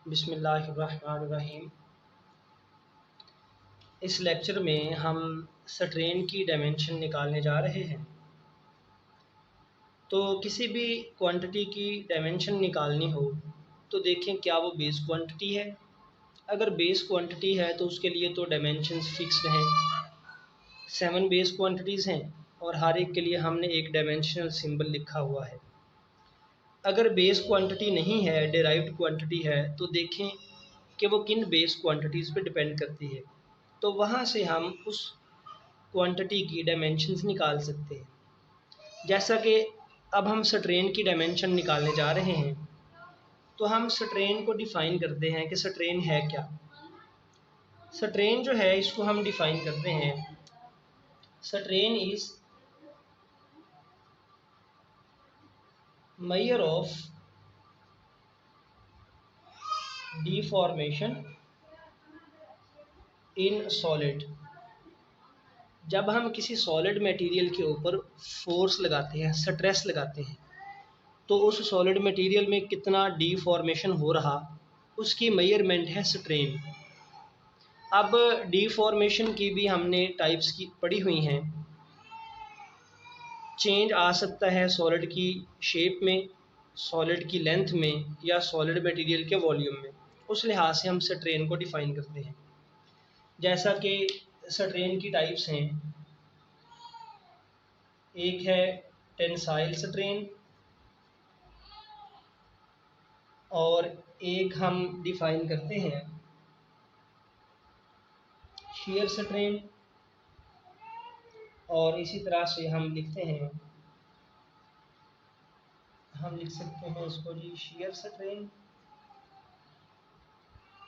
बिस्मिल्लाहिर्रहमानिर्रहीम। इस लेक्चर में हम स्ट्रेन की डायमेंशन निकालने जा रहे हैं। तो किसी भी क्वांटिटी की डायमेंशन निकालनी हो तो देखें क्या वो बेस क्वांटिटी है। अगर बेस क्वांटिटी है तो उसके लिए तो डायमेंशंस फिक्स्ड हैं, 7 बेस क्वांटिटीज़ हैं और हर एक के लिए हमने एक डायमेंशनल सिंबल लिखा हुआ है। अगर बेस क्वांटिटी नहीं है, डिराइव्ड क्वांटिटी है, तो देखें कि वो किन बेस क्वांटिटीज़ पे डिपेंड करती है। तो वहाँ से हम उस क्वांटिटी की डायमेंशंस निकाल सकते हैं। जैसा कि अब हम स्ट्रेन की डायमेंशन निकालने जा रहे हैं, तो हम स्ट्रेन को डिफ़ाइन करते हैं कि स्ट्रेन है क्या। स्ट्रेन जो है इसको हम डिफ़ाइन करते हैं, strain is measure of deformation in solid. जब हम किसी सॉलिड मटेरियल के ऊपर फोर्स लगाते हैं, स्ट्रेस लगाते हैं, तो उस सॉलिड मटेरियल में कितना डिफॉर्मेशन हो रहा, उसकी मेजरमेंट है स्ट्रेन। अब डिफॉर्मेशन की भी हमने टाइप्स की पढ़ी हुई हैं। चेंज आ सकता है सॉलिड की शेप में, सॉलिड की लेंथ में या सॉलिड मटेरियल के वॉल्यूम में। उस लिहाज से हम स्ट्रेन को डिफ़ाइन करते हैं। जैसा कि स्ट्रेन की टाइप्स हैं, एक है टेंसाइल स्ट्रेन और एक हम डिफ़ाइन करते हैं शियर स्ट्रेन, और इसी तरह से हम लिख सकते हैं इसको जी शियर स्ट्रेन,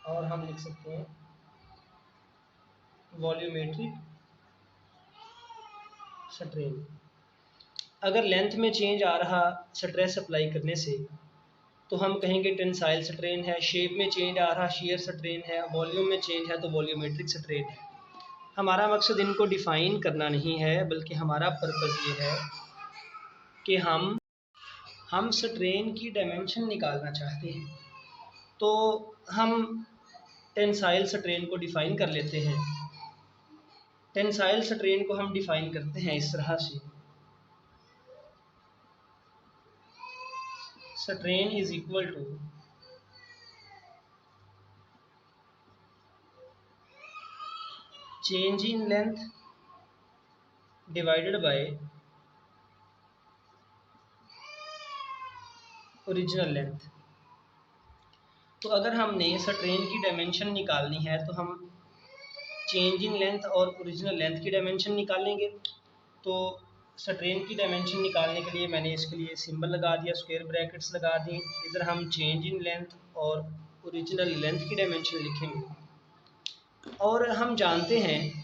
और हम लिख सकते हैं वॉल्यूमेट्रिक स्ट्रेन। अगर लेंथ में चेंज आ रहा स्ट्रेस अप्लाई करने से तो हम कहेंगे टेंसाइल स्ट्रेन है, शेप में चेंज आ रहा शियर स्ट्रेन है, वॉल्यूम में चेंज है तो वॉल्यूमेट्रिक स्ट्रेन है। हमारा मकसद इनको डिफ़ाइन करना नहीं है, बल्कि हमारा पर्पज़ ये है कि हम स्ट्रेन की डायमेंशन निकालना चाहते हैं। तो हम टेंसाइल स्ट्रेन को डिफ़ाइन कर लेते हैं। टेंसाइल स्ट्रेन को हम डिफ़ाइन करते हैं इस तरह से, strain is equal to change in length divided by original length. तो अगर हमने स्ट्रेन की डायमेंशन निकालनी है तो हम चेंज इन लेंथ और ओरिजिनल लेंथ की डायमेंशन निकालेंगे। तो स्ट्रेन की डायमेंशन निकालने के लिए मैंने इसके लिए सिंबल लगा दिया, स्क्वायर ब्रैकेट्स लगा दी। इधर हम चेंज इन लेंथ और ओरिजिनल लेंथ की डायमेंशन लिखेंगे। और हम जानते हैं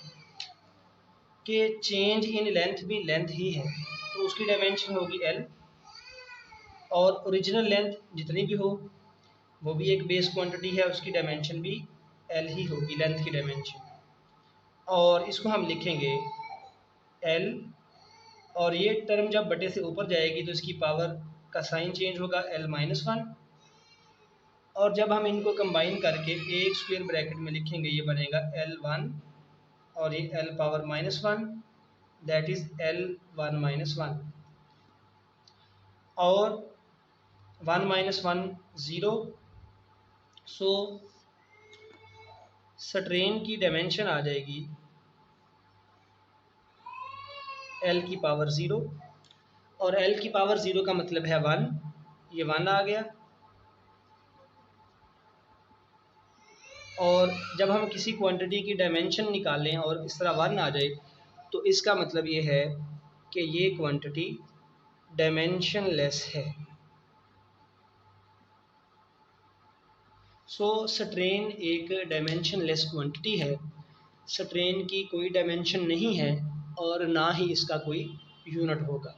कि चेंज इन लेंथ भी लेंथ ही है, तो उसकी डायमेंशन होगी L, और ओरिजिनल लेंथ जितनी भी हो वो भी एक बेस क्वांटिटी है, उसकी डायमेंशन भी L ही होगी, लेंथ की डायमेंशन। और इसको हम लिखेंगे L, और ये टर्म जब बटे से ऊपर जाएगी तो इसकी पावर का साइन चेंज होगा L-1, और जब हम इनको कंबाइन करके एक स्क्वायर ब्रैकेट में लिखेंगे ये बनेगा L1 और ये L power -1, that is L1-1, और 1-1 0। सो स्ट्रेन की डायमेंशन आ जाएगी L की पावर 0, और L की पावर 0 का मतलब है 1, ये 1 आ गया। और जब हम किसी क्वांटिटी की डायमेंशन निकालें और इस तरह 1 आ जाए तो इसका मतलब ये है कि ये क्वांटिटी डायमेंशनलेस है। सो स्ट्रेन एक डायमेंशनलेस क्वांटिटी है। स्ट्रेन की कोई डायमेंशन नहीं है और ना ही इसका कोई यूनिट होगा।